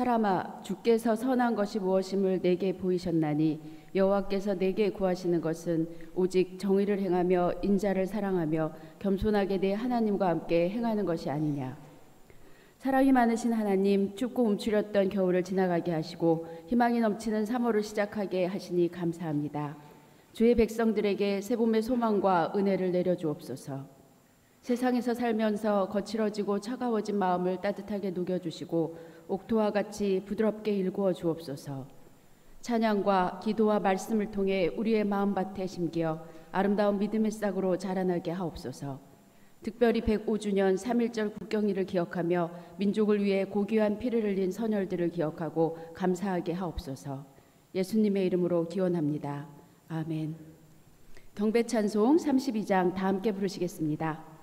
사람아, 주께서 선한 것이 무엇임을 내게 보이셨나니 여호와께서 내게 구하시는 것은 오직 정의를 행하며 인자를 사랑하며 겸손하게 내 하나님과 함께 행하는 것이 아니냐. 사랑이 많으신 하나님, 춥고 움츠렸던 겨울을 지나가게 하시고 희망이 넘치는 3월을 시작하게 하시니 감사합니다. 주의 백성들에게 새봄의 소망과 은혜를 내려주옵소서. 세상에서 살면서 거칠어지고 차가워진 마음을 따뜻하게 녹여주시고 옥토와 같이 부드럽게 일구어 주옵소서. 찬양과 기도와 말씀을 통해 우리의 마음밭에 심겨 아름다운 믿음의 싹으로 자라나게 하옵소서. 특별히 105주년 3.1절 국경일을 기억하며 민족을 위해 고귀한 피를 흘린 선열들을 기억하고 감사하게 하옵소서. 예수님의 이름으로 기원합니다. 아멘. 경배 찬송 32장 다 함께 부르시겠습니다.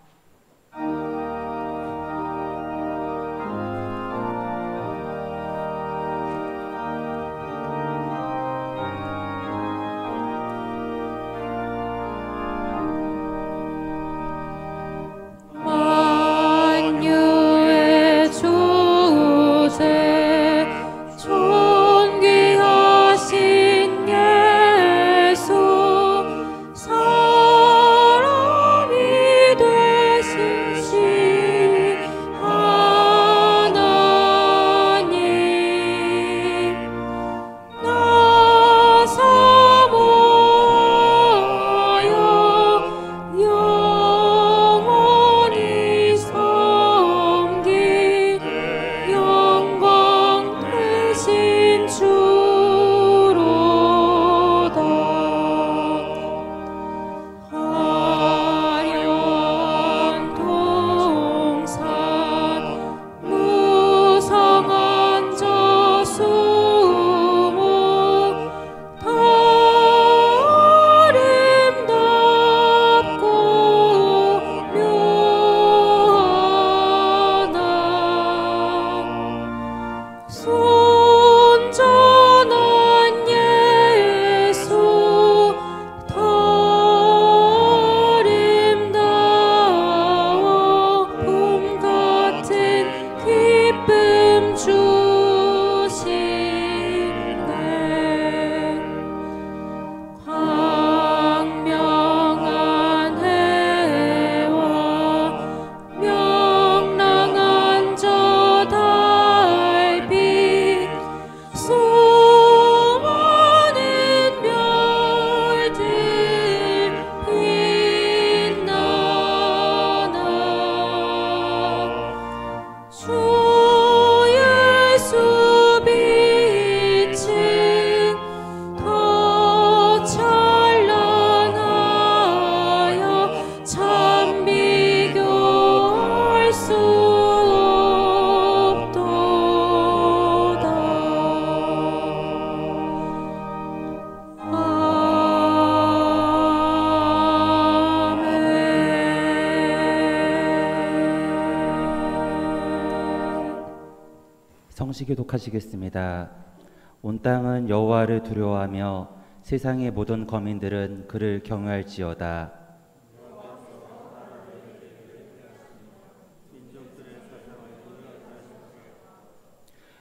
성시 교독하시겠습니다. 온 땅은 여호와를 두려워하며 세상의 모든 거민들은 그를 경외할지어다.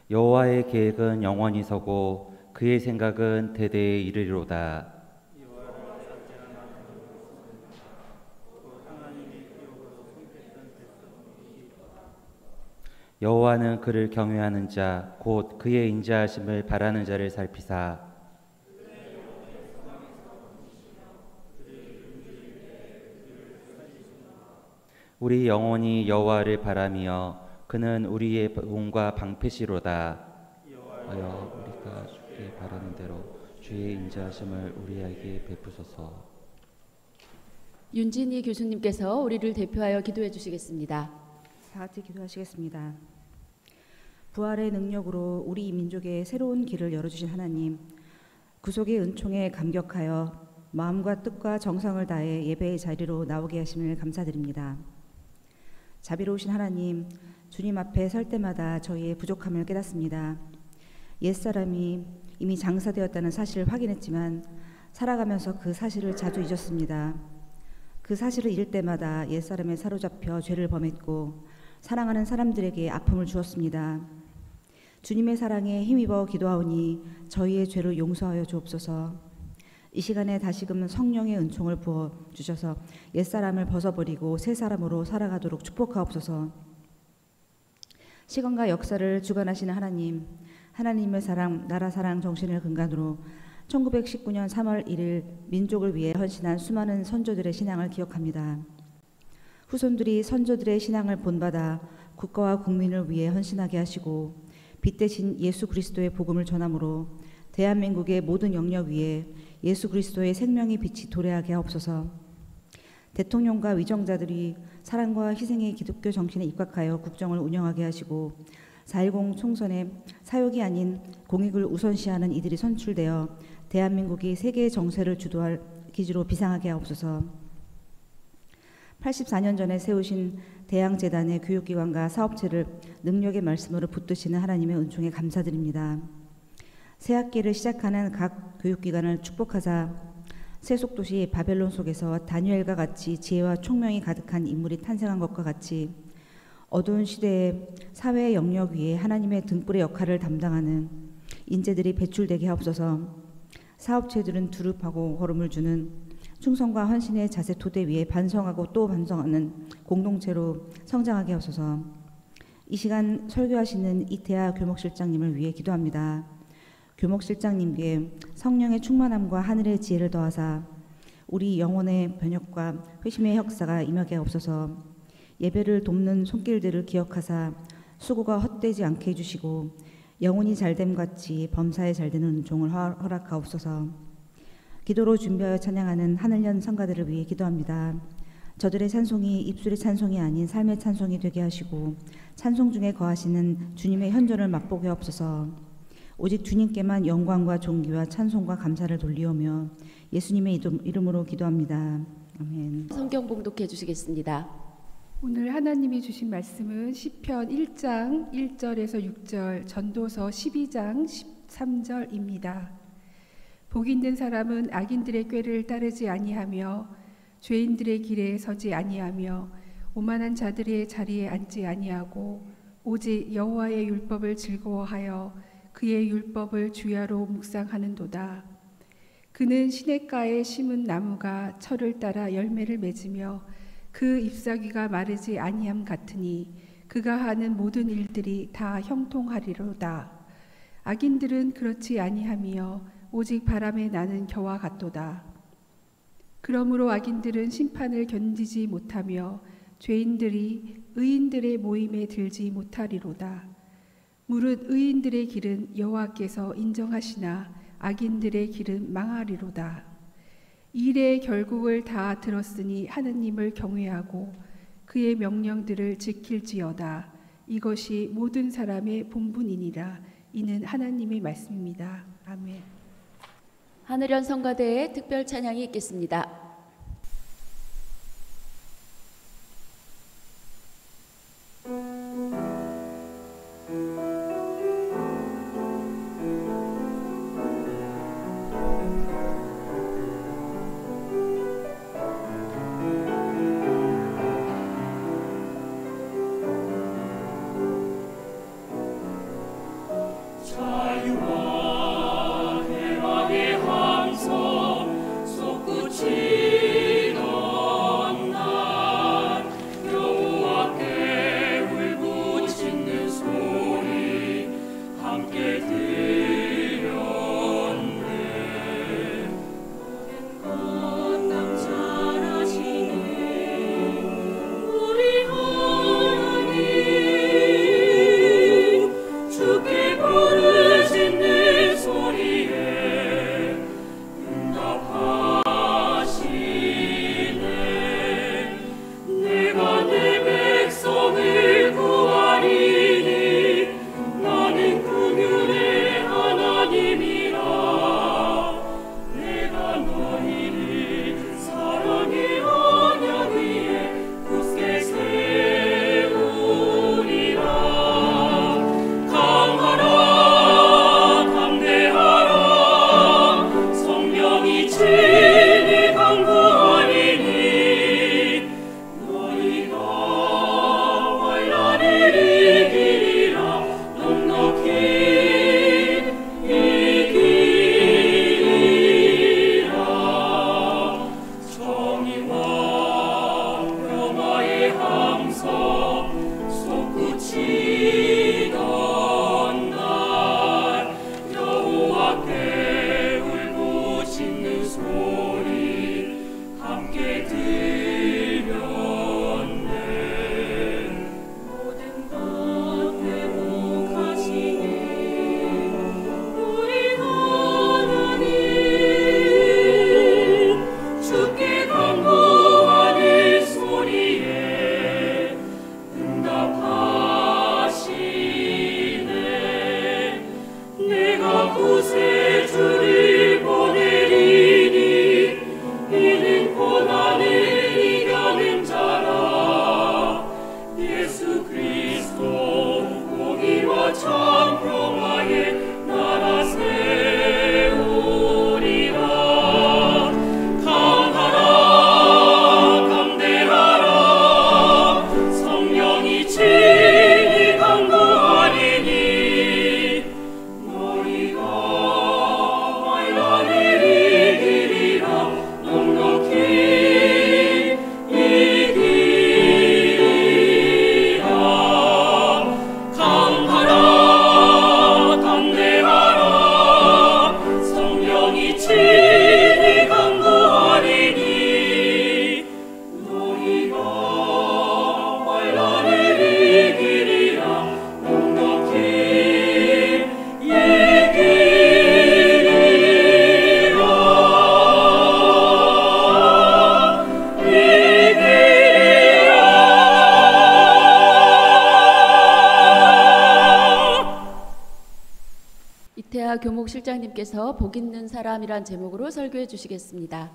여호와의 계획은 영원히 서고 그의 생각은 대대에 이르리로다. 여호와는 그를 경외하는 자 곧 그의 인자하심을 바라는 자를 살피사 우리 영혼이 여호와를 바라며 그는 우리의 몸과 방패시로다. 하여 우리가 주께 바라는 대로 주의 인자하심을 우리에게 베푸소서. 윤진희 교수님께서 우리를 대표하여 기도해 주시겠습니다. 다 같이 기도하시겠습니다. 부활의 능력으로 우리 민족의 새로운 길을 열어주신 하나님, 구속의 은총에 감격하여 마음과 뜻과 정성을 다해 예배의 자리로 나오게 하심을 감사드립니다. 자비로우신 하나님, 주님 앞에 설 때마다 저희의 부족함을 깨닫습니다. 옛사람이 이미 장사되었다는 사실을 확인했지만 살아가면서 그 사실을 자주 잊었습니다. 그 사실을 잃을 때마다 옛사람에 사로잡혀 죄를 범했고 사랑하는 사람들에게 아픔을 주었습니다. 주님의 사랑에 힘입어 기도하오니 저희의 죄를 용서하여 주옵소서. 이 시간에 다시금 성령의 은총을 부어 주셔서 옛사람을 벗어버리고 새 사람으로 살아가도록 축복하옵소서. 시간과 역사를 주관하시는 하나님, 하나님의 사랑, 나라 사랑 정신을 근간으로 1919년 3월 1일 민족을 위해 헌신한 수많은 선조들의 신앙을 기억합니다. 후손들이 선조들의 신앙을 본받아 국가와 국민을 위해 헌신하게 하시고 빛 대신 예수 그리스도의 복음을 전함으로 대한민국의 모든 영역 위에 예수 그리스도의 생명의 빛이 도래하게 하옵소서. 대통령과 위정자들이 사랑과 희생의 기독교 정신에 입각하여 국정을 운영하게 하시고 4.10 총선에 사욕이 아닌 공익을 우선시하는 이들이 선출되어 대한민국이 세계의 정세를 주도할 기지로 비상하게 하옵소서. 84년 전에 세우신 대양재단의 교육기관과 사업체를 능력의 말씀으로 붙드시는 하나님의 은총에 감사드립니다. 새 학기를 시작하는 각 교육기관을 축복하사 세속도시 바벨론 속에서 다니엘과 같이 지혜와 총명이 가득한 인물이 탄생한 것과 같이 어두운 시대에 사회의 영역 위에 하나님의 등불의 역할을 담당하는 인재들이 배출되게 하옵소서. 사업체들은 두릅하고 걸음을 주는 충성과 헌신의 자세 토대 위에 반성하고 또 반성하는 공동체로 성장하게 하소서. 이 시간 설교하시는 이태하 교목실장님을 위해 기도합니다. 교목실장님께 성령의 충만함과 하늘의 지혜를 더하사 우리 영혼의 변혁과 회심의 역사가 임하게 하옵소서. 예배를 돕는 손길들을 기억하사 수고가 헛되지 않게 해주시고 영혼이 잘됨 같이 범사에 잘되는 은총을 허락하옵소서. 기도로 준비하여 찬양하는 하늘연 성가들을 위해 기도합니다. 저들의 찬송이 입술의 찬송이 아닌 삶의 찬송이 되게 하시고 찬송 중에 거하시는 주님의 현존을 맛보게 하옵소서. 오직 주님께만 영광과 존귀와 찬송과 감사를 돌리오며 예수님의 이름으로 기도합니다. 아멘. 성경 봉독해 주시겠습니다. 오늘 하나님이 주신 말씀은 시편 1장 1절에서 6절, 전도서 12장 13절입니다. 복 있는 사람은 악인들의 꾀를 따르지 아니하며 죄인들의 길에 서지 아니하며 오만한 자들의 자리에 앉지 아니하고 오직 여호와의 율법을 즐거워하여 그의 율법을 주야로 묵상하는도다. 그는 시냇가에 심은 나무가 철을 따라 열매를 맺으며 그 잎사귀가 마르지 아니함 같으니 그가 하는 모든 일들이 다 형통하리로다. 악인들은 그렇지 아니하며 오직 바람에 나는 겨와 같도다. 그러므로 악인들은 심판을 견디지 못하며 죄인들이 의인들의 모임에 들지 못하리로다. 무릇 의인들의 길은 여호와께서 인정하시나 악인들의 길은 망하리로다. 일의 결국을 다 들었으니 하느님을 경외하고 그의 명령들을 지킬지어다. 이것이 모든 사람의 본분이니라. 이는 하나님의 말씀입니다. 아멘. 하늘연 성가대의 특별 찬양이 있겠습니다. 자유와 평안의 함성 솟구치 교목실장님께서 복 있는 사람이란 제목으로 설교해 주시겠습니다.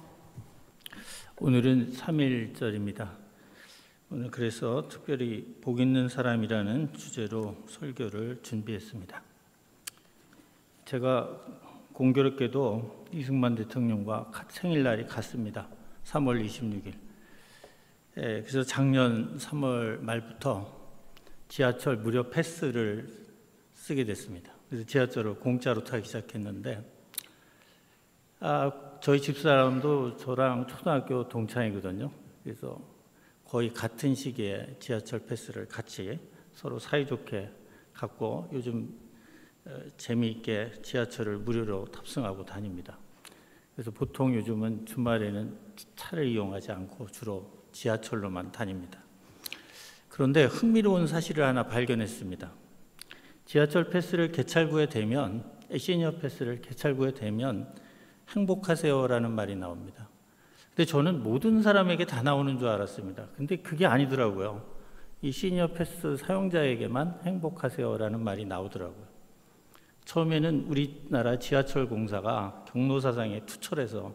오늘은 3.1절입니다. 오늘 그래서 특별히 복 있는 사람이라는 주제로 설교를 준비했습니다. 제가 공교롭게도 이승만 대통령과 생일날이 같습니다. 3월 26일. 그래서 작년 3월 말부터 지하철 무료 패스를 쓰게 됐습니다. 그래서 지하철을 공짜로 타기 시작했는데 저희 집사람도 저랑 초등학교 동창이거든요. 그래서 거의 같은 시기에 지하철 패스를 같이 서로 사이좋게 갖고 요즘 재미있게 지하철을 무료로 탑승하고 다닙니다. 그래서 보통 요즘은 주말에는 차를 이용하지 않고 주로 지하철로만 다닙니다. 그런데 흥미로운 사실을 하나 발견했습니다. 지하철 패스를 개찰구에 대면, 시니어 패스를 개찰구에 대면 행복하세요라는 말이 나옵니다. 근데 저는 모든 사람에게 다 나오는 줄 알았습니다. 근데 그게 아니더라고요. 이 시니어 패스 사용자에게만 행복하세요라는 말이 나오더라고요. 처음에는 우리나라 지하철 공사가 경로사상에 투철해서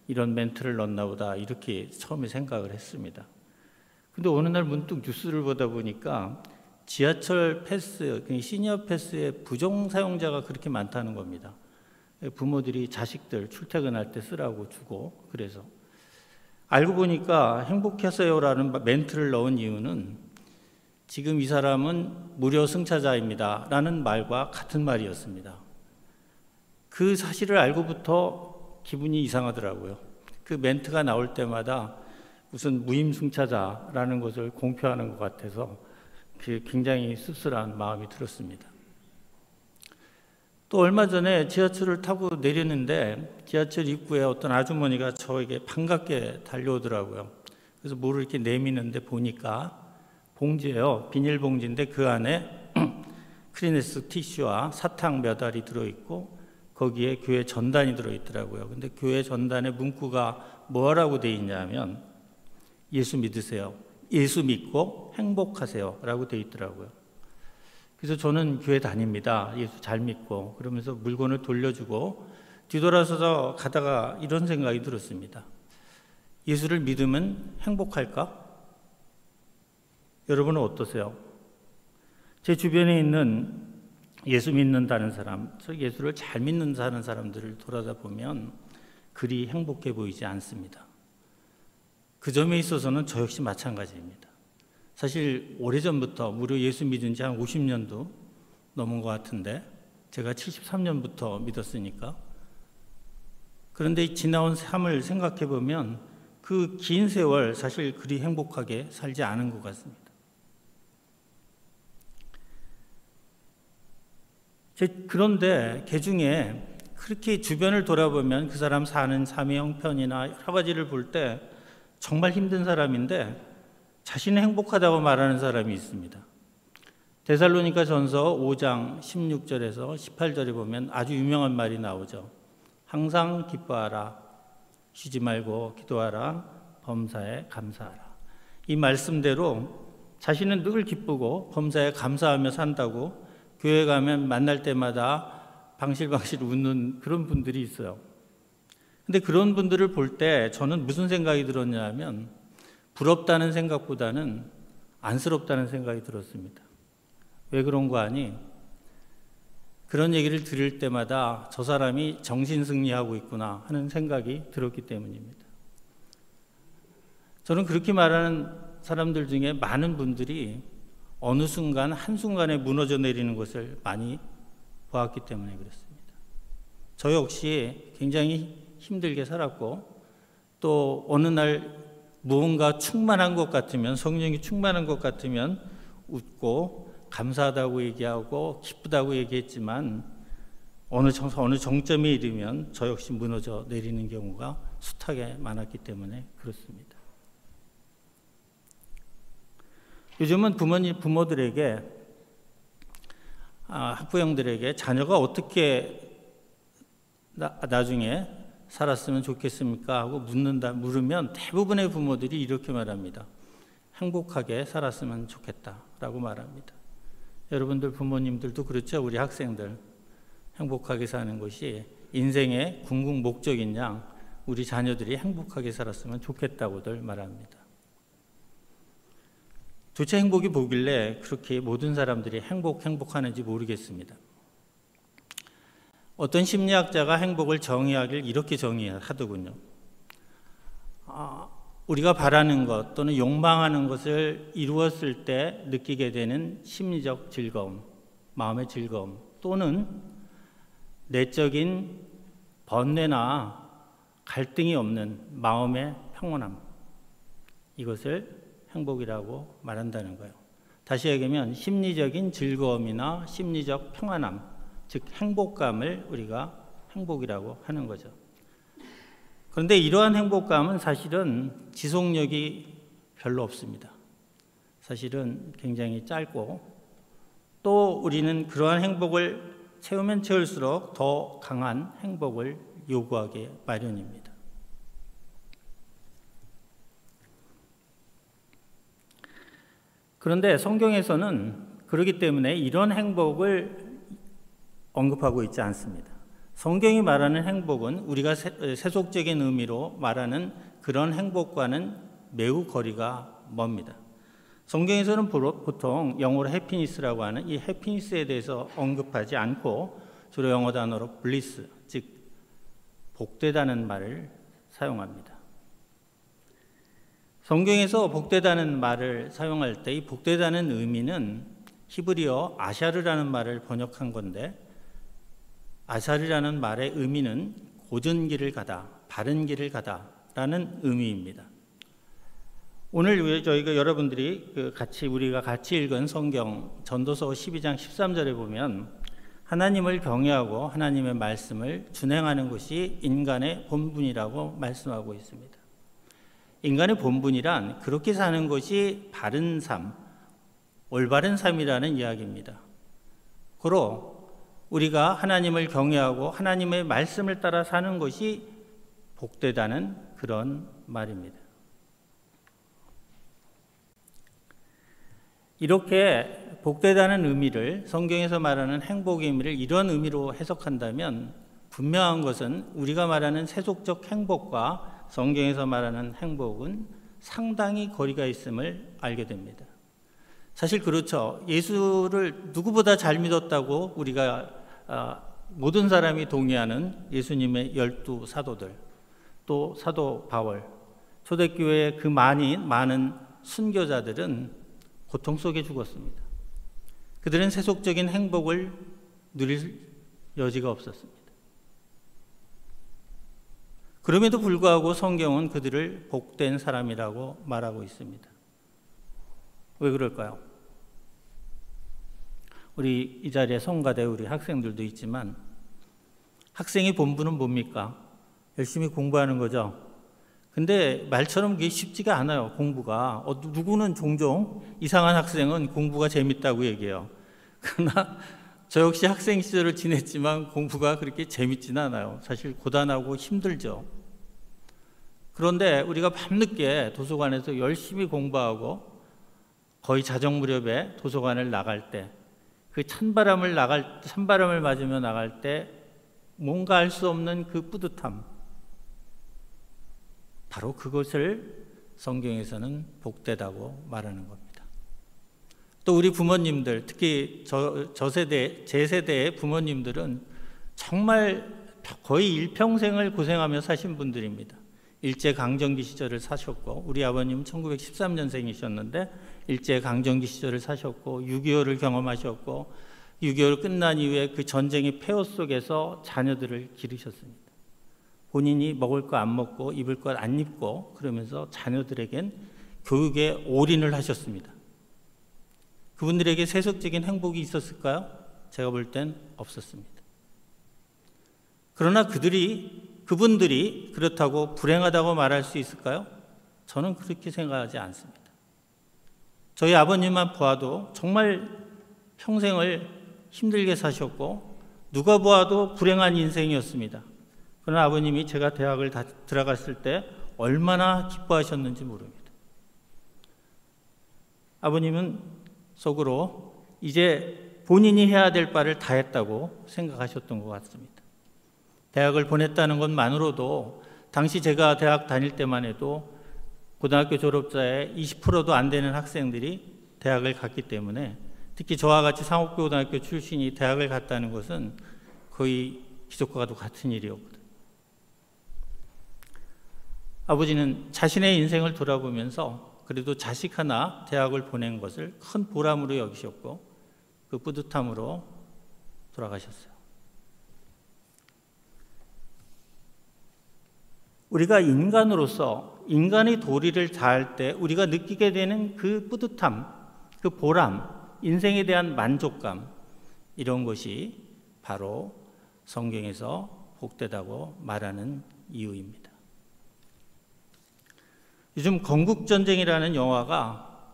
이런 멘트를 넣나 보다 이렇게 처음에 생각을 했습니다. 근데 어느 날 문득 뉴스를 보다 보니까 지하철 패스, 시니어 패스의 부정 사용자가 그렇게 많다는 겁니다. 부모들이 자식들 출퇴근할 때 쓰라고 주고 그래서 알고 보니까 행복하세요라는 멘트를 넣은 이유는 지금 이 사람은 무료 승차자입니다 라는 말과 같은 말이었습니다. 그 사실을 알고부터 기분이 이상하더라고요. 그 멘트가 나올 때마다 무슨 무임승차자라는 것을 공표하는 것 같아서 굉장히 씁쓸한 마음이 들었습니다. 또 얼마 전에 지하철을 타고 내렸는데 지하철 입구에 어떤 아주머니가 저에게 반갑게 달려오더라고요. 그래서 뭐를 이렇게 내미는데 보니까 봉지예요. 비닐봉지인데 그 안에 크리네스 티슈와 사탕 몇 알이 들어있고 거기에 교회 전단이 들어있더라고요. 근데 교회 전단에 문구가 뭐라고 돼 있냐면 예수 믿으세요. 예수 믿고 행복하세요 라고 돼 있더라고요. 그래서 저는 교회 다닙니다. 예수 잘 믿고 그러면서 물건을 돌려주고 뒤돌아서서 가다가 이런 생각이 들었습니다. 예수를 믿으면 행복할까? 여러분은 어떠세요? 제 주변에 있는 예수 믿는다는 사람, 예수를 잘 믿는다는 사람들을 돌아다 보면 그리 행복해 보이지 않습니다. 그 점에 있어서는 저 역시 마찬가지입니다. 사실 오래전부터 무려 예수 믿은 지 한 50년도 넘은 것 같은데 제가 73년부터 믿었으니까 그런데 지나온 삶을 생각해 보면 그 긴 세월 사실 그리 행복하게 살지 않은 것 같습니다. 그런데 그중에 그렇게 주변을 돌아보면 그 사람 사는 삶의 형편이나 여러 가지를 볼 때 정말 힘든 사람인데 자신이 행복하다고 말하는 사람이 있습니다. 데살로니가 전서 5장 16절에서 18절에 보면 아주 유명한 말이 나오죠. 항상 기뻐하라, 쉬지 말고 기도하라, 범사에 감사하라. 이 말씀대로 자신은 늘 기쁘고 범사에 감사하며 산다고 교회 가면 만날 때마다 방실방실 웃는 그런 분들이 있어요. 근데 그런 분들을 볼 때 저는 무슨 생각이 들었냐면 부럽다는 생각보다는 안쓰럽다는 생각이 들었습니다. 왜 그런 거 아니? 그런 얘기를 들을 때마다 저 사람이 정신승리하고 있구나 하는 생각이 들었기 때문입니다. 저는 그렇게 말하는 사람들 중에 많은 분들이 어느 순간 한순간에 무너져 내리는 것을 많이 보았기 때문에 그렇습니다. 저 역시 굉장히 힘들게 살았고 또 어느 날 무언가 충만한 것 같으면, 성령이 충만한 것 같으면 웃고 감사하다고 얘기하고 기쁘다고 얘기했지만 어느 정점에 이르면 저 역시 무너져 내리는 경우가 숱하게 많았기 때문에 그렇습니다. 요즘은 부모들에게 학부형들에게 자녀가 어떻게 나중에 살았으면 좋겠습니까? 하고 물으면 대부분의 부모들이 이렇게 말합니다. 행복하게 살았으면 좋겠다라고 말합니다. 여러분들 부모님들도 그렇죠? 우리 학생들 행복하게 사는 것이 인생의 궁극 목적인 양 우리 자녀들이 행복하게 살았으면 좋겠다고들 말합니다. 도대체 행복이 뭐길래 그렇게 모든 사람들이 행복하는지 모르겠습니다. 어떤 심리학자가 행복을 정의하길 이렇게 정의하더군요. 우리가 바라는 것 또는 욕망하는 것을 이루었을 때 느끼게 되는 심리적 즐거움, 마음의 즐거움 또는 내적인 번뇌나 갈등이 없는 마음의 평온함, 이것을 행복이라고 말한다는 거예요. 다시 얘기하면 심리적인 즐거움이나 심리적 평안함, 즉 행복감을 우리가 행복이라고 하는 거죠. 그런데 이러한 행복감은 사실은 지속력이 별로 없습니다. 사실은 굉장히 짧고 또 우리는 그러한 행복을 채우면 채울수록 더 강한 행복을 요구하게 마련입니다. 그런데 성경에서는 그렇기 때문에 이런 행복을 언급하고 있지 않습니다. 성경이 말하는 행복은 우리가 세속적인 의미로 말하는 그런 행복과는 매우 거리가 멉니다. 성경에서는 보통 영어로 해피니스라고 하는 이 해피니스에 대해서 언급하지 않고 주로 영어 단어로 블리스, 즉 복되다는 말을 사용합니다. 성경에서 복되다는 말을 사용할 때 이 복되다는 의미는 히브리어 아샤르라는 말을 번역한 건데 아샤르라는 말의 의미는 고든 길을 가다, 바른 길을 가다라는 의미입니다. 오늘 저희가 여러분들이 우리가 같이 읽은 성경 전도서 12장 13절에 보면 하나님을 경외하고 하나님의 말씀을 준행하는 것이 인간의 본분이라고 말씀하고 있습니다. 인간의 본분이란 그렇게 사는 것이 바른 삶, 올바른 삶이라는 이야기입니다. 고로 우리가 하나님을 경외하고 하나님의 말씀을 따라 사는 것이 복되다는 그런 말입니다. 이렇게 복되다는 의미를 성경에서 말하는 행복의 의미를 이런 의미로 해석한다면 분명한 것은 우리가 말하는 세속적 행복과 성경에서 말하는 행복은 상당히 거리가 있음을 알게 됩니다. 사실 그렇죠. 예수를 누구보다 잘 믿었다고 우리가 모든 사람이 동의하는 예수님의 12 사도들, 또 사도 바울, 초대교회의 그 많은 순교자들은 고통 속에 죽었습니다. 그들은 세속적인 행복을 누릴 여지가 없었습니다. 그럼에도 불구하고 성경은 그들을 복된 사람이라고 말하고 있습니다. 왜 그럴까요? 우리 이 자리에 성가대 우리 학생들도 있지만 학생의 본분은 뭡니까? 열심히 공부하는 거죠. 근데 말처럼 그게 쉽지가 않아요. 공부가. 누구는 종종 이상한 학생은 공부가 재밌다고 얘기해요. 그러나 저 역시 학생 시절을 지냈지만 공부가 그렇게 재밌지는 않아요. 사실 고단하고 힘들죠. 그런데 우리가 밤늦게 도서관에서 열심히 공부하고 거의 자정 무렵에 도서관을 나갈 때 그 찬바람을 맞으며 나갈 때 뭔가 알 수 없는 그 뿌듯함, 바로 그것을 성경에서는 복되다고 말하는 겁니다. 또 우리 부모님들, 특히 저 세대, 제 세대의 부모님들은 정말 거의 일평생을 고생하며 사신 분들입니다. 일제강점기 시절을 사셨고, 우리 아버님은 1913년생이셨는데 일제강점기 시절을 사셨고 6.25를 경험하셨고 6.25를 끝난 이후에 그 전쟁의 폐허 속에서 자녀들을 기르셨습니다. 본인이 먹을 거 안 먹고 입을 것 안 입고 그러면서 자녀들에겐 교육에 올인을 하셨습니다. 그분들에게 세속적인 행복이 있었을까요? 제가 볼 땐 없었습니다. 그러나 그분들이 그렇다고 불행하다고 말할 수 있을까요? 저는 그렇게 생각하지 않습니다. 저희 아버님만 보아도 정말 평생을 힘들게 사셨고 누가 보아도 불행한 인생이었습니다. 그러나 아버님이 제가 대학을 들어갔을 때 얼마나 기뻐하셨는지 모릅니다. 아버님은 속으로 이제 본인이 해야 될 바를 다 했다고 생각하셨던 것 같습니다. 대학을 보냈다는 것만으로도 당시 제가 대학 다닐 때만 해도 고등학교 졸업자의 20%도 안 되는 학생들이 대학을 갔기 때문에, 특히 저와 같이 상업고등학교 출신이 대학을 갔다는 것은 거의 기적과도 같은 일이었거든요. 아버지는 자신의 인생을 돌아보면서 그래도 자식 하나 대학을 보낸 것을 큰 보람으로 여기셨고 그 뿌듯함으로 돌아가셨어요. 우리가 인간으로서 인간의 도리를 다할 때 우리가 느끼게 되는 그 뿌듯함, 그 보람, 인생에 대한 만족감, 이런 것이 바로 성경에서 복되다고 말하는 이유입니다. 요즘 건국전쟁이라는 영화가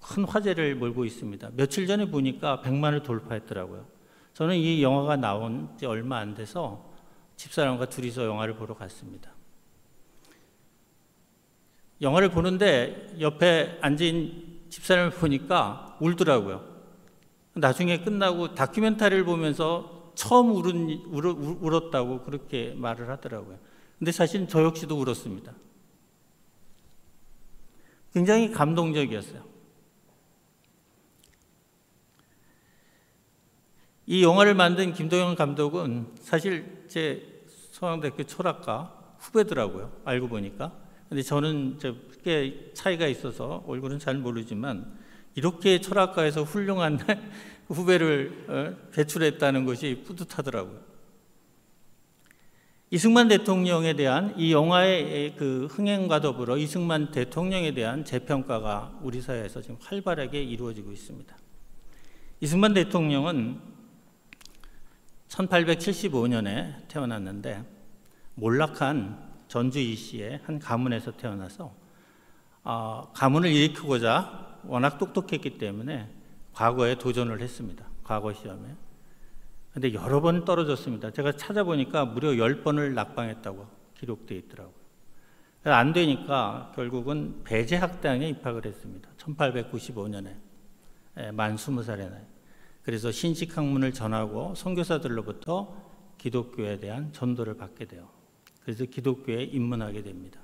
큰 화제를 몰고 있습니다. 며칠 전에 보니까 100만을 돌파했더라고요. 저는 이 영화가 나온 지 얼마 안 돼서 집사람과 둘이서 영화를 보러 갔습니다. 영화를 보는데 옆에 앉은 집사람을 보니까 울더라고요. 나중에 끝나고 다큐멘터리를 보면서 처음 울었다고 그렇게 말을 하더라고요. 근데 사실 저 역시도 울었습니다. 굉장히 감동적이었어요. 이 영화를 만든 김도영 감독은 사실 제 서강대학교 철학과 후배더라고요. 알고 보니까. 근데 저는 꽤 차이가 있어서 얼굴은 잘 모르지만 이렇게 철학과에서 훌륭한 후배를 배출했다는 것이 뿌듯하더라고요. 이승만 대통령에 대한 이 영화의 그 흥행과 더불어 이승만 대통령에 대한 재평가가 우리 사회에서 지금 활발하게 이루어지고 있습니다. 이승만 대통령은 1875년에 태어났는데 몰락한 전주 이시의 한 가문에서 태어나서 가문을 일으키고자 워낙 똑똑했기 때문에 과거에 도전을 했습니다. 과거 시험에. 근데 여러 번 떨어졌습니다. 제가 찾아보니까 무려 10번을 낙방했다고 기록되어 있더라고요. 안 되니까 결국은 배제학당에 입학을 했습니다. 1895년에 만 20살의 나이. 그래서 신식학문을 전하고 선교사들로부터 기독교에 대한 전도를 받게 돼요. 그래서 기독교에 입문하게 됩니다.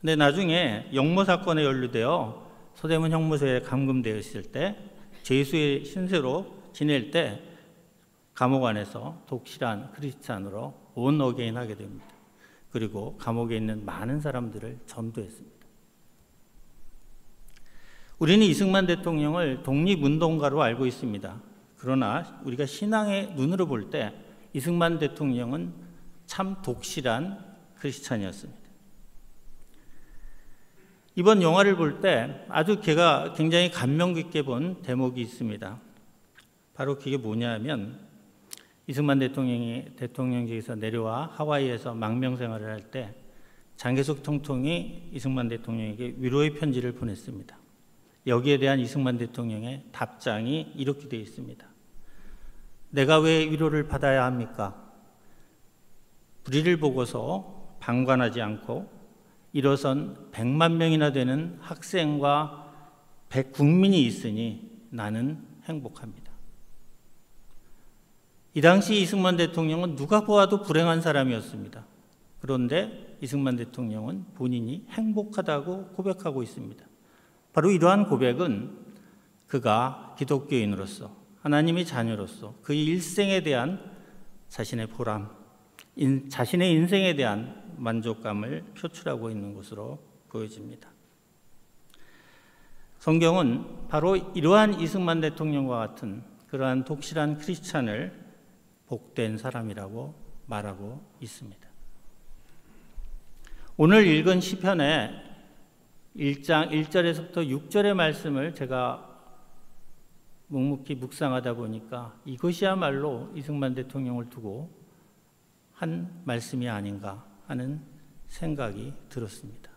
근데 나중에 영모 사건에 연루되어 서대문 형무소에 감금되어 있을 때 제수의 신세로 지낼 때 감옥 안에서 독실한 크리스찬으로 온 어게인 하게 됩니다. 그리고 감옥에 있는 많은 사람들을 전도했습니다. 우리는 이승만 대통령을 독립운동가로 알고 있습니다. 그러나 우리가 신앙의 눈으로 볼 때 이승만 대통령은 참 독실한 크리스찬이었습니다. 이번 영화를 볼 때 아주 제가 굉장히 감명 깊게 본 대목이 있습니다. 바로 그게 뭐냐면 이승만 대통령이 대통령직에서 내려와 하와이에서 망명 생활을 할 때 장개석 총통이 이승만 대통령에게 위로의 편지를 보냈습니다. 여기에 대한 이승만 대통령의 답장이 이렇게 되어 있습니다. 내가 왜 위로를 받아야 합니까? 불의를 보고서 방관하지 않고 일어선 100만 명이나 되는 학생과 국민이 있으니 나는 행복합니다. 이 당시 이승만 대통령은 누가 보아도 불행한 사람이었습니다. 그런데 이승만 대통령은 본인이 행복하다고 고백하고 있습니다. 바로 이러한 고백은 그가 기독교인으로서 하나님의 자녀로서 그의 일생에 대한 자신의 보람, 자신의 인생에 대한 만족감을 표출하고 있는 것으로 보여집니다. 성경은 바로 이러한 이승만 대통령과 같은 그러한 독실한 크리스찬을 복된 사람이라고 말하고 있습니다. 오늘 읽은 시편의 1장 1절에서부터 6절의 말씀을 제가 묵묵히 묵상하다 보니까 이것이야말로 이승만 대통령을 두고 한 말씀이 아닌가 하는 생각이 들었습니다.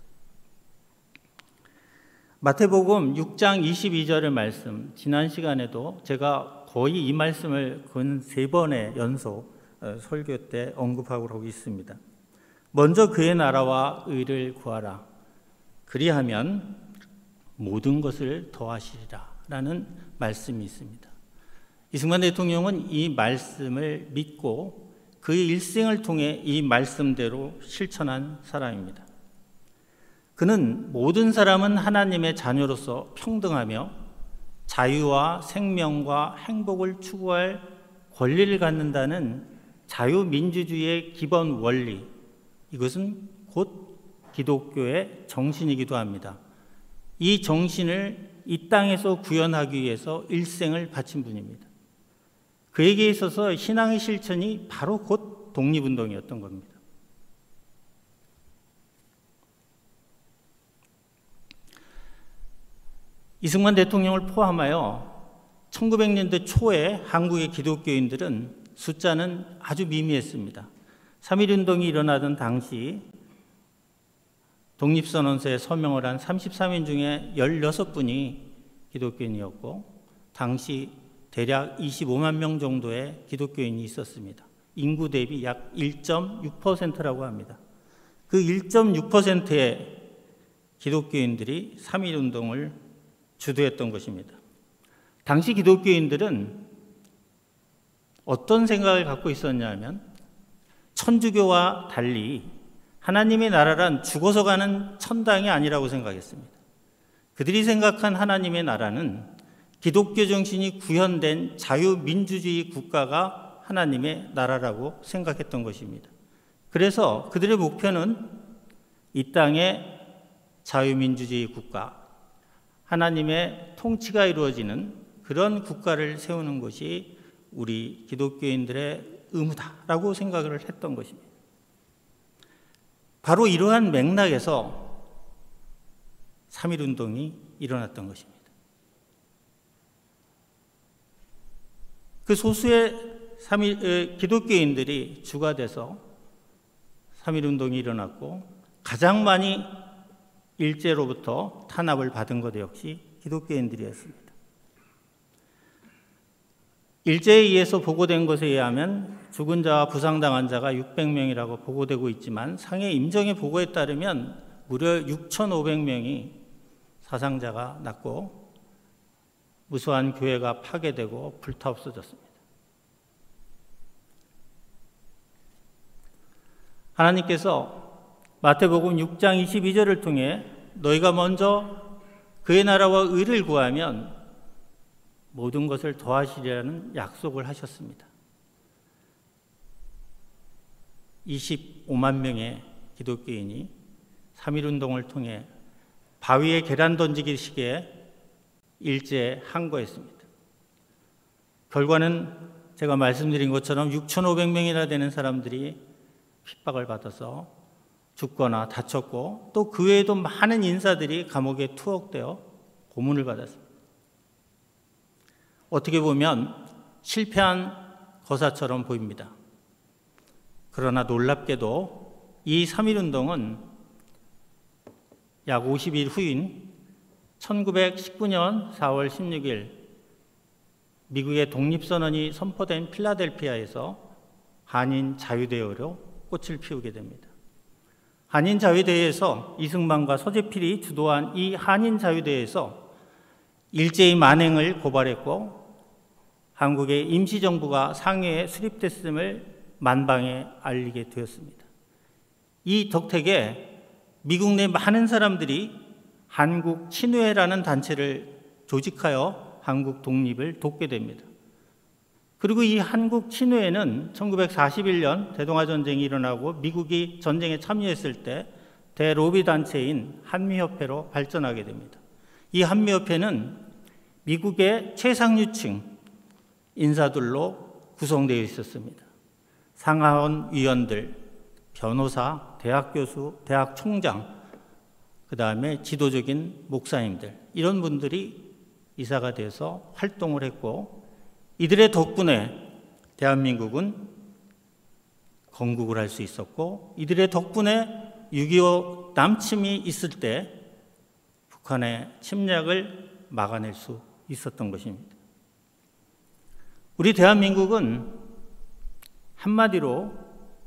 마태복음 6장 22절의 말씀, 지난 시간에도 제가 거의 이 말씀을 근 3번의 연속 설교 때 언급하고 있습니다. 먼저 그의 나라와 의를 구하라. 그리하면 모든 것을 더하시리라 라는 말씀이 있습니다. 이승만 대통령은 이 말씀을 믿고 그의 일생을 통해 이 말씀대로 실천한 사람입니다. 그는 모든 사람은 하나님의 자녀로서 평등하며 자유와 생명과 행복을 추구할 권리를 갖는다는 자유민주주의의 기본 원리, 이것은 곧 기독교의 정신이기도 합니다. 이 정신을 이 땅에서 구현하기 위해서 일생을 바친 분입니다. 그에게 있어서 신앙의 실천이 바로 곧 독립운동이었던 겁니다. 이승만 대통령을 포함하여 1900년대 초에 한국의 기독교인들은 숫자는 아주 미미했습니다. 3.1운동이 일어나던 당시 독립선언서에 서명을 한 33인 중에 16분이 기독교인이었고 당시 대략 25만 명 정도의 기독교인이 있었습니다. 인구 대비 약 1.6%라고 합니다. 그 1.6%의 기독교인들이 3.1운동을 주도했던 것입니다. 당시 기독교인들은 어떤 생각을 갖고 있었냐면 천주교와 달리 하나님의 나라란 죽어서 가는 천당이 아니라고 생각했습니다. 그들이 생각한 하나님의 나라는 기독교 정신이 구현된 자유민주주의 국가가 하나님의 나라라고 생각했던 것입니다. 그래서 그들의 목표는 이 땅의 자유민주주의 국가, 하나님의 통치가 이루어지는 그런 국가를 세우는 것이 우리 기독교인들의 의무다라고 생각을 했던 것입니다. 바로 이러한 맥락에서 3.1운동이 일어났던 것입니다. 그 소수의 기독교인들이 주가 돼서 3.1운동이 일어났고 가장 많이 일제로부터 탄압을 받은 것 역시 기독교인들이었습니다. 일제에 의해서 보고된 것에 의하면 죽은 자와 부상당한 자가 600명이라고 보고되고 있지만 상해 임정의 보고에 따르면 무려 6,500명이 사상자가 났고 무수한 교회가 파괴되고 불타 없어졌습니다. 하나님께서 마태복음 6장 22절을 통해 너희가 먼저 그의 나라와 의를 구하면 모든 것을 더하시리라는 약속을 하셨습니다. 25만 명의 기독교인이 3.1운동을 통해 바위에 계란 던지기식에 일제에 항거했습니다. 결과는 제가 말씀드린 것처럼 6,500명이나 되는 사람들이 핍박을 받아서 죽거나 다쳤고 또 그 외에도 많은 인사들이 감옥에 투옥되어 고문을 받았습니다. 어떻게 보면 실패한 거사처럼 보입니다. 그러나 놀랍게도 이 3.1운동은 약 50일 후인 1919년 4월 16일 미국의 독립선언이 선포된 필라델피아에서 한인 자유대회로 꽃을 피우게 됩니다. 한인 자유대회에서 이승만과 서재필이 주도한 이 한인 자유대회에서 일제의 만행을 고발했고 한국의 임시정부가 상해에 수립됐음을 만방에 알리게 되었습니다. 이 덕택에 미국 내 많은 사람들이 한국 친회라는 단체를 조직하여 한국 독립을 돕게 됩니다. 그리고 이 한국 친회에는 1941년 대동아전쟁이 일어나고 미국이 전쟁에 참여했을 때 대로비 단체인 한미협회로 발전하게 됩니다. 이 한미협회는 미국의 최상류층 인사들로 구성되어 있었습니다. 상하원 위원들, 변호사, 대학 교수, 대학 총장, 그 다음에 지도적인 목사님들, 이런 분들이 이사가 돼서 활동을 했고, 이들의 덕분에 대한민국은 건국을 할 수 있었고, 이들의 덕분에 6.25 남침이 있을 때 북한의 침략을 막아낼 수 있었던 것입니다. 우리 대한민국은 한마디로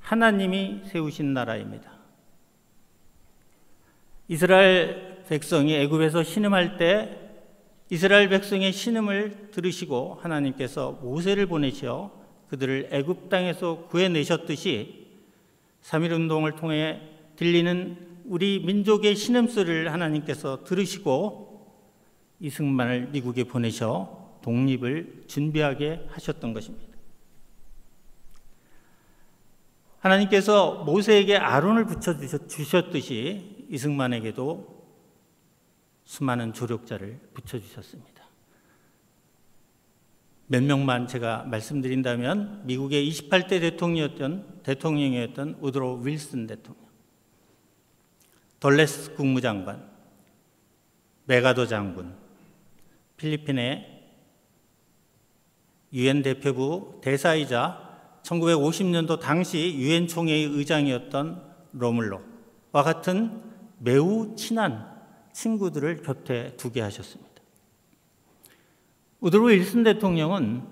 하나님이 세우신 나라입니다. 이스라엘 백성이 애굽에서 신음할 때 이스라엘 백성의 신음을 들으시고 하나님께서 모세를 보내셔 그들을 애굽 땅에서 구해내셨듯이 3.1운동을 통해 들리는 우리 민족의 신음소리를 하나님께서 들으시고 이승만을 미국에 보내셔 독립을 준비하게 하셨던 것입니다. 하나님께서 모세에게 아론을 붙여주셨듯이 이승만에게도 수많은 조력자를 붙여주셨습니다. 몇 명만 제가 말씀드린다면 미국의 28대 대통령이었던 우드로 윌슨 대통령, 덜레스 국무장관, 메가더 장군, 필리핀의 유엔 대표부 대사이자 1950년도 당시 유엔 총회의 의장이었던 로물로와 같은 매우 친한 친구들을 곁에 두게 하셨습니다. 우드로 윌슨 대통령은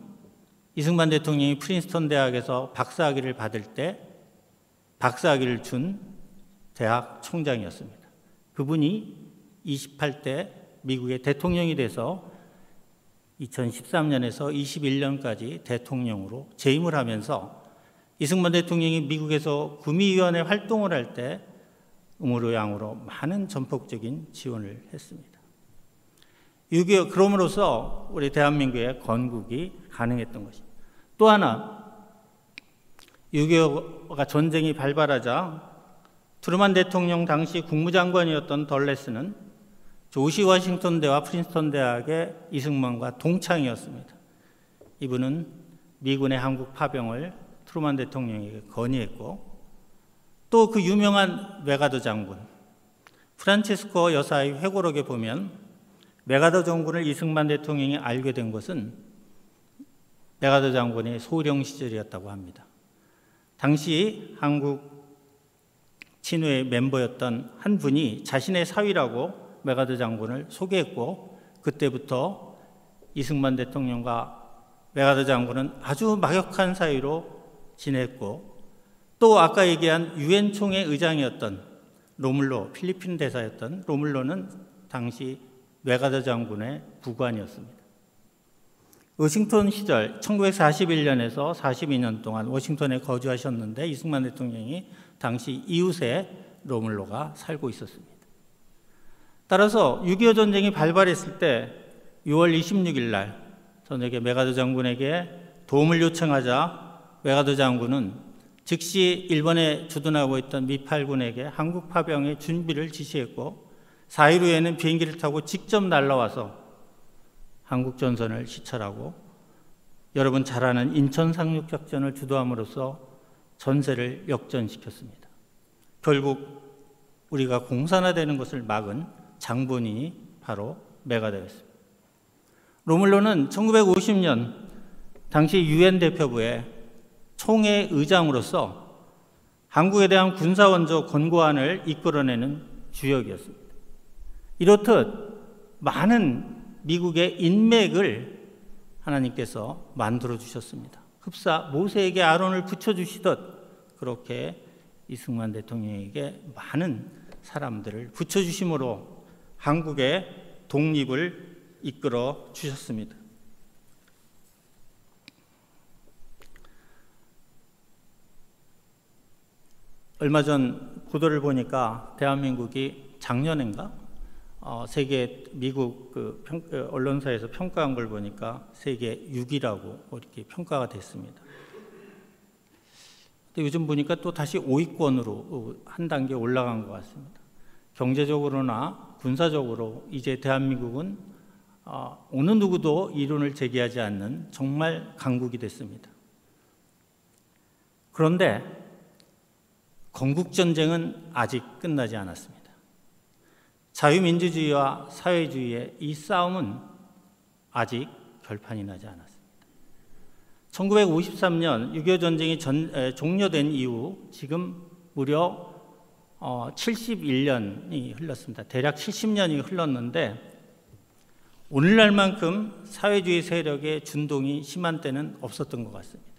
이승만 대통령이 프린스턴 대학에서 박사학위를 받을 때 박사학위를 준 대학 총장이었습니다. 그분이 28대 미국의 대통령이 돼서 2013년에서 21년까지 대통령으로 재임을 하면서 이승만 대통령이 미국에서 구미위원회 활동을 할 때 음으로 양으로 많은 전폭적인 지원을 했습니다. 6.25 그럼으로써 우리 대한민국의 건국이 가능했던 것입니다. 또 하나 6.25가 전쟁이 발발하자 트루만 대통령 당시 국무장관이었던 덜레스는 조지 워싱턴 대와 프린스턴 대학의 이승만과 동창이었습니다. 이분은 미군의 한국 파병을 트루만 대통령에게 건의했고 또 그 유명한 메가더 장군 프란체스코 여사의 회고록에 보면 메가더 장군을 이승만 대통령이 알게 된 것은 메가더 장군의 소령 시절이었다고 합니다. 당시 한국 친회 멤버였던 한 분이 자신의 사위라고 메가더 장군을 소개했고 그때부터 이승만 대통령과 메가더 장군은 아주 막역한 사이로 지냈고 또 아까 얘기한 유엔 총회 의장이었던 로물로, 필리핀 대사였던 로물로는 당시 메가더 장군의 부관이었습니다. 워싱턴 시절 1941년에서 42년 동안 워싱턴에 거주하셨는데 이승만 대통령이 당시 이웃에 로물로가 살고 있었습니다. 따라서 6.25 전쟁이 발발했을 때 6월 26일 날 저녁에 메가더 장군에게 도움을 요청하자 메가더 장군은 즉시 일본에 주둔하고 있던 미8군에게 한국 파병의 준비를 지시했고 4일 후에는 비행기를 타고 직접 날라와서 한국 전선을 시찰하고 여러분 잘 아는 인천 상륙작전을 주도함으로써 전세를 역전시켰습니다. 결국 우리가 공산화되는 것을 막은 장본인이 바로 메가더였습니다. 로물로는 1950년 당시 유엔 대표부의 총회 의장으로서 한국에 대한 군사원조 권고안을 이끌어내는 주역이었습니다. 이렇듯 많은 미국의 인맥을 하나님께서 만들어 주셨습니다. 흡사 모세에게 아론을 붙여주시듯 그렇게 이승만 대통령에게 많은 사람들을 붙여주심으로 한국의 독립을 이끌어 주셨습니다. 얼마 전 보도를 보니까 대한민국이 작년인가 세계 미국 언론사에서 평가한 걸 보니까 세계 6위라고 이렇게 평가가 됐습니다. 근데 요즘 보니까 또 다시 5위권으로 한 단계 올라간 것 같습니다. 경제적으로나 군사적으로 이제 대한민국은 어느 누구도 이론을 제기하지 않는 정말 강국이 됐습니다. 그런데 건국전쟁은 아직 끝나지 않았습니다. 자유민주주의와 사회주의의 이 싸움은 아직 결판이 나지 않았습니다. 1953년 6.25 전쟁이 종료된 이후 지금 무려 71년이 흘렀습니다. 대략 70년이 흘렀는데 오늘날만큼 사회주의 세력의 준동이 심한 때는 없었던 것 같습니다.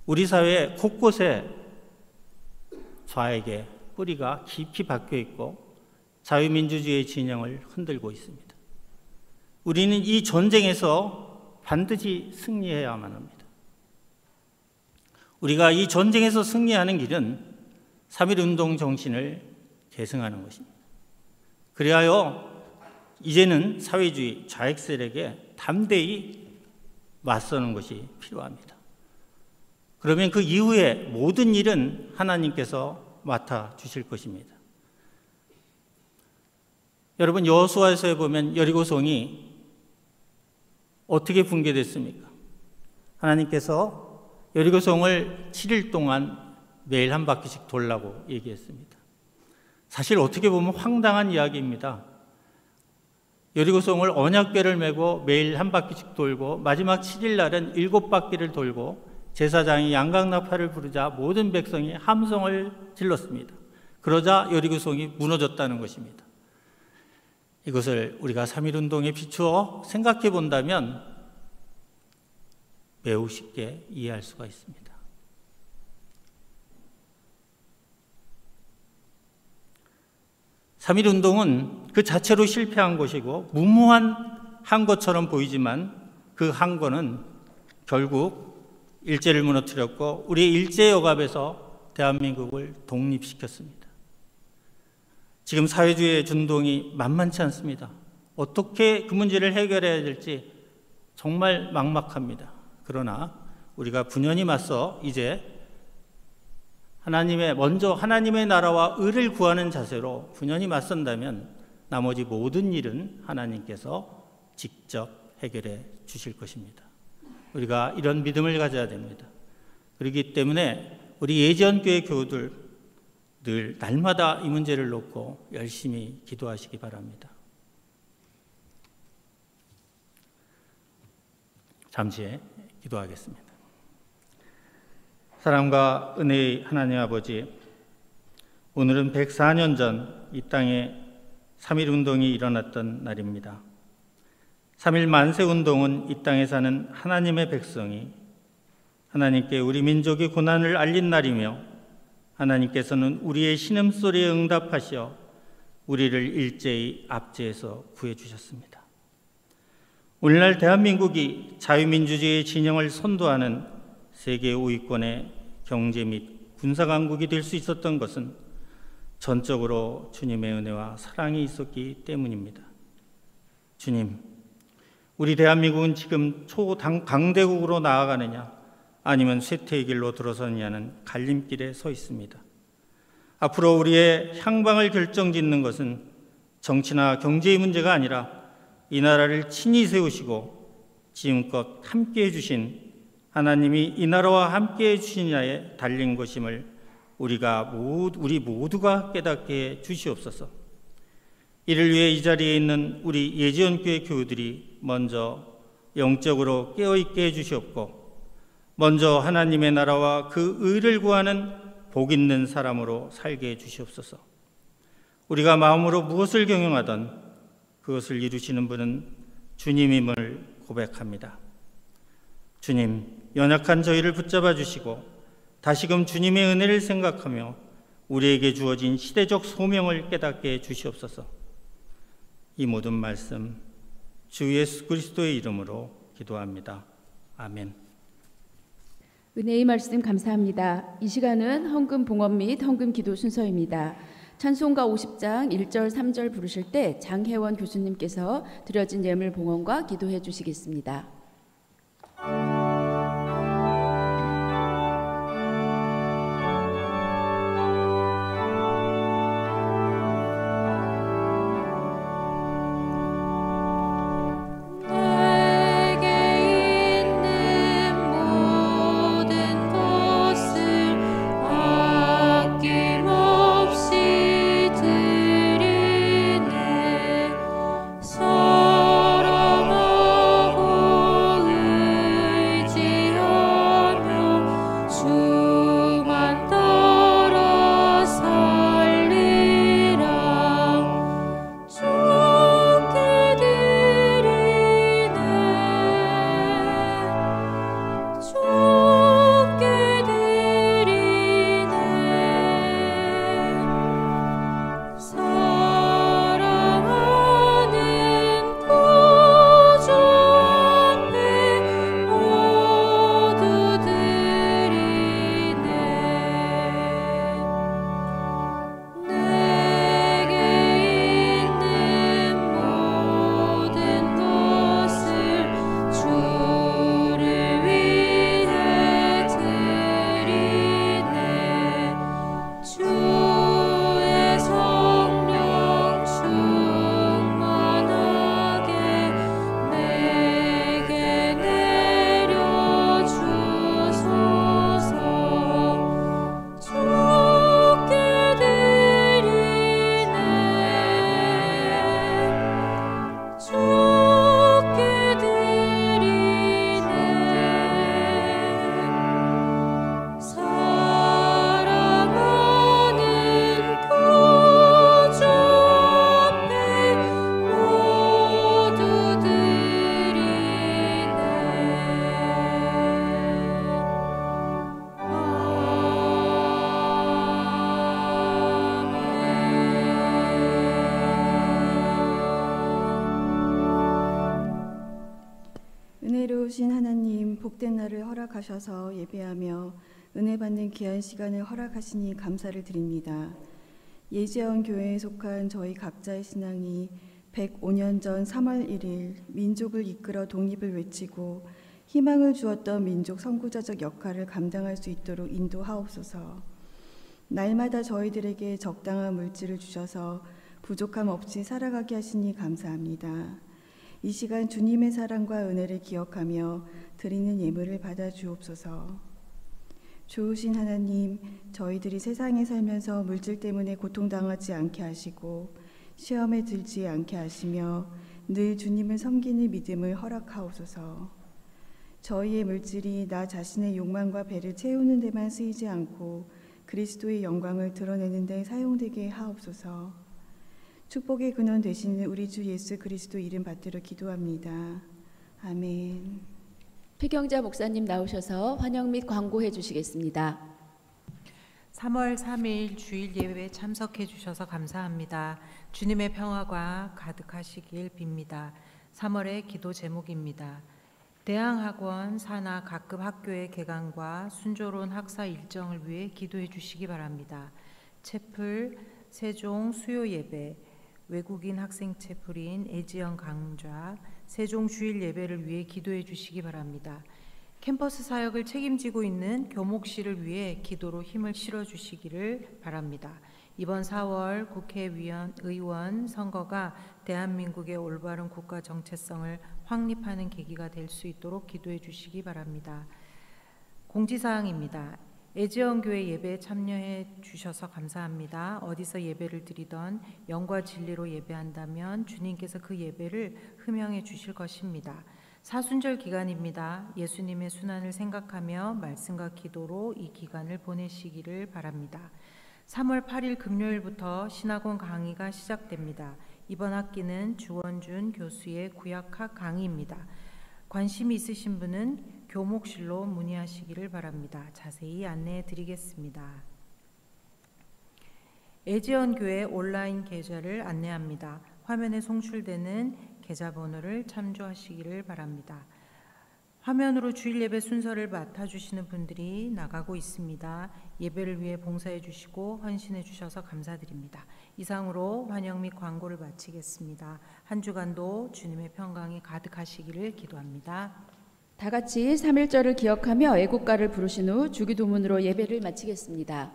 우리 사회 곳곳에 좌에게 뿌리가 깊이 박혀 있고 자유민주주의의 진영을 흔들고 있습니다. 우리는 이 전쟁에서 반드시 승리해야만 합니다. 우리가 이 전쟁에서 승리하는 길은 3.1운동 정신을 계승하는 것입니다. 그리하여 이제는 사회주의 좌익 세력에 담대히 맞서는 것이 필요합니다. 그러면 그 이후에 모든 일은 하나님께서 맡아주실 것입니다. 여러분, 여호수아서에 보면 여리고성이 어떻게 붕괴됐습니까? 하나님께서 여리고성을 7일 동안 매일 한 바퀴씩 돌라고 얘기했습니다. 사실 어떻게 보면 황당한 이야기입니다. 여리고성을 언약궤를 메고 매일 한 바퀴씩 돌고 마지막 7일 날은 7바퀴를 돌고 제사장이 양강나팔을 부르자 모든 백성이 함성을 질렀습니다. 그러자 여리고성이 무너졌다는 것입니다. 이것을 우리가 3.1운동에 비추어 생각해 본다면 매우 쉽게 이해할 수가 있습니다. (3.1운동은) 그 자체로 실패한 것이고 무모한 한 것처럼 보이지만 그 한 거는 결국 일제를 무너뜨렸고 우리 일제여갑에서 대한민국을 독립시켰습니다. 지금 사회주의의 준동이 만만치 않습니다. 어떻게 그 문제를 해결해야 될지 정말 막막합니다. 그러나 우리가 분연히 맞서 이제 먼저 하나님의 나라와 의를 구하는 자세로 분연히 맞선다면 나머지 모든 일은 하나님께서 직접 해결해 주실 것입니다. 우리가 이런 믿음을 가져야 됩니다. 그렇기 때문에 우리 예지원교회 교우들 늘 날마다 이 문제를 놓고 열심히 기도하시기 바랍니다. 잠시 기도하겠습니다. 사랑과 은혜의 하나님 아버지, 오늘은 104년 전 이 땅에 3.1운동이 일어났던 날입니다. 3.1 만세운동은 이 땅에 사는 하나님의 백성이 하나님께 우리 민족의 고난을 알린 날이며 하나님께서는 우리의 신음소리에 응답하시어 우리를 일제히 압제해서 구해주셨습니다. 오늘날 대한민국이 자유민주주의의 진영을 선도하는 세계 5위권의 경제 및 군사강국이 될 수 있었던 것은 전적으로 주님의 은혜와 사랑이 있었기 때문입니다. 주님, 우리 대한민국은 지금 초강대국으로 나아가느냐 아니면 쇠퇴의 길로 들어서느냐는 갈림길에 서 있습니다. 앞으로 우리의 향방을 결정짓는 것은 정치나 경제의 문제가 아니라 이 나라를 친히 세우시고 지금껏 함께해 주신 하나님이 이 나라와 함께해 주시냐에 달린 것임을 우리 모두가 깨닫게 해 주시옵소서. 이를 위해 이 자리에 있는 우리 예지원교회 교우들이 먼저 영적으로 깨어있게 해 주시옵고 먼저 하나님의 나라와 그 의를 구하는 복 있는 사람으로 살게 해 주시옵소서. 우리가 마음으로 무엇을 경영하던 그것을 이루시는 분은 주님임을 고백합니다. 주님, 연약한 저희를 붙잡아 주시고 다시금 주님의 은혜를 생각하며 우리에게 주어진 시대적 소명을 깨닫게 해 주시옵소서. 이 모든 말씀 주 예수 그리스도의 이름으로 기도합니다. 아멘. 은혜의 말씀 감사합니다. 이 시간은 헌금 봉헌 및 헌금 기도 순서입니다. 찬송가 50장 1절 3절 부르실 때 장혜원 교수님께서 드려진 예물 봉헌과 기도해 주시겠습니다. 은혜로우신 하나님, 복된 날을 허락하셔서 예배하며 은혜 받는 귀한 시간을 허락하시니 감사를 드립니다. 예지원 교회에 속한 저희 각자의 신앙이 105년 전 3월 1일 민족을 이끌어 독립을 외치고 희망을 주었던 민족 선구자적 역할을 감당할 수 있도록 인도하옵소서. 날마다 저희들에게 적당한 물질을 주셔서 부족함 없이 살아가게 하시니 감사합니다. 이 시간 주님의 사랑과 은혜를 기억하며 드리는 예물을 받아 주옵소서. 좋으신 하나님, 저희들이 세상에 살면서 물질 때문에 고통당하지 않게 하시고 시험에 들지 않게 하시며 늘 주님을 섬기는 믿음을 허락하옵소서. 저희의 물질이 나 자신의 욕망과 배를 채우는 데만 쓰이지 않고 그리스도의 영광을 드러내는 데 사용되게 하옵소서. 축복의 근원 되시는 우리 주 예수 그리스도 이름 받들어 기도합니다. 아멘. 최경자 목사님 나오셔서 환영 및 광고해 주시겠습니다. 3월 3일 주일 예배에 참석해 주셔서 감사합니다. 주님의 평화가 가득하시길 빕니다. 3월의 기도 제목입니다. 대항학원 산하 각급 학교의 개강과 순조로운 학사 일정을 위해 기도해 주시기 바랍니다. 채플 세종 수요 예배, 외국인 학생 채플인 애지영 강좌, 세종 주일 예배를 위해 기도해 주시기 바랍니다. 캠퍼스 사역을 책임지고 있는 교목실을 위해 기도로 힘을 실어 주시기를 바랍니다. 이번 4월 국회의원 선거가 대한민국의 올바른 국가 정체성을 확립하는 계기가 될 수 있도록 기도해 주시기 바랍니다. 공지사항입니다. 애지원교회 예배에 참여해 주셔서 감사합니다. 어디서 예배를 드리던 영과 진리로 예배한다면 주님께서 그 예배를 흠양해 주실 것입니다. 사순절 기간입니다. 예수님의 순환을 생각하며 말씀과 기도로 이 기간을 보내시기를 바랍니다. 3월 8일 금요일부터 신학원 강의가 시작됩니다. 이번 학기는 주원준 교수의 구약학 강의입니다. 관심이 있으신 분은 교목실로 문의하시기를 바랍니다. 자세히 안내해 드리겠습니다. 애지원교회 온라인 계좌를 안내합니다. 화면에 송출되는 계좌번호를 참조하시기를 바랍니다. 화면으로 주일 예배 순서를 맡아주시는 분들이 나가고 있습니다. 예배를 위해 봉사해 주시고 헌신해 주셔서 감사드립니다. 이상으로 환영 및 광고를 마치겠습니다. 한 주간도 주님의 평강이 가득하시기를 기도합니다. 다 같이 3.1절을 기억하며 애국가를 부르신 후 주기도문으로 예배를 마치겠습니다.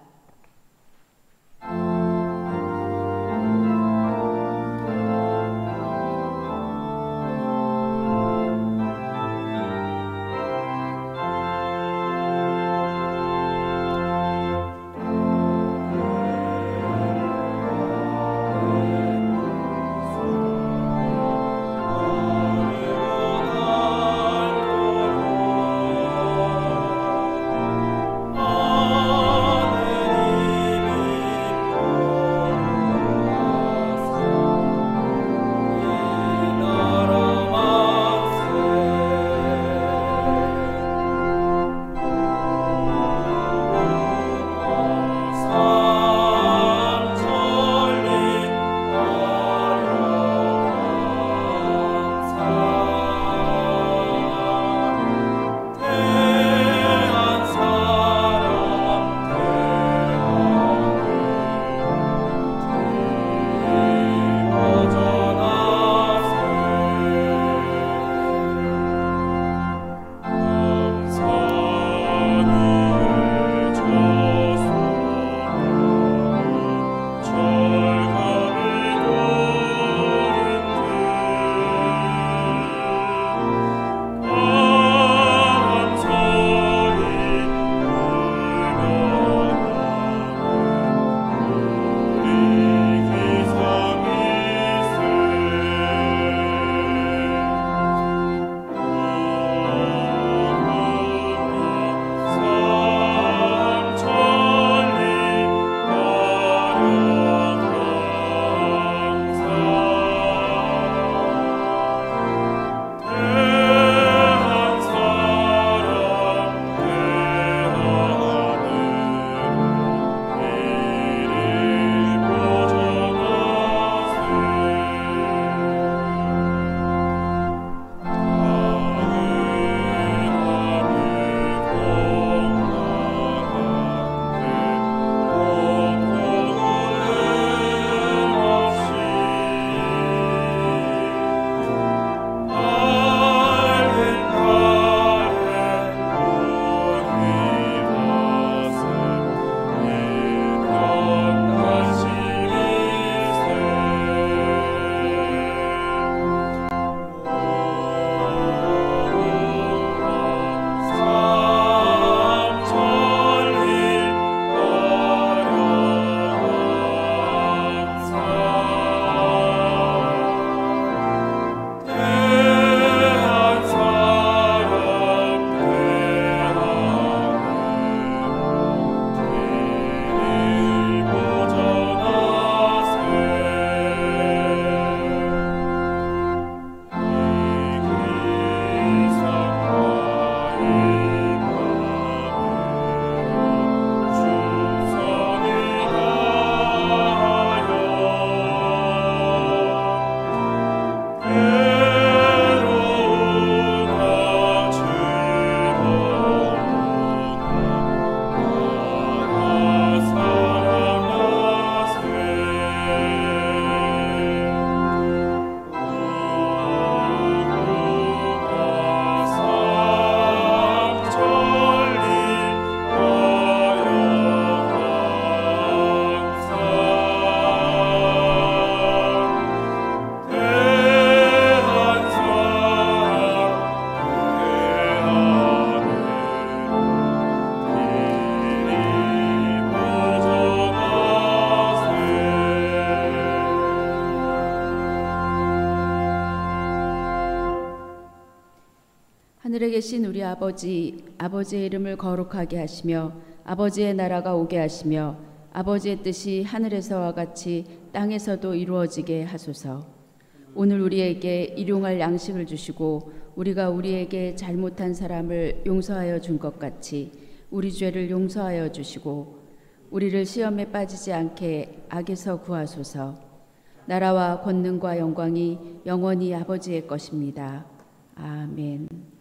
하늘에 계신 우리 아버지, 아버지의 이름을 거룩하게 하시며 아버지의 나라가 오게 하시며 아버지의 뜻이 하늘에서와 같이 땅에서도 이루어지게 하소서. 오늘 우리에게 일용할 양식을 주시고 우리가 우리에게 잘못한 사람을 용서하여 준 것 같이 우리 죄를 용서하여 주시고 우리를 시험에 빠지지 않게 악에서 구하소서. 나라와 권능과 영광이 영원히 아버지의 것입니다. 아멘.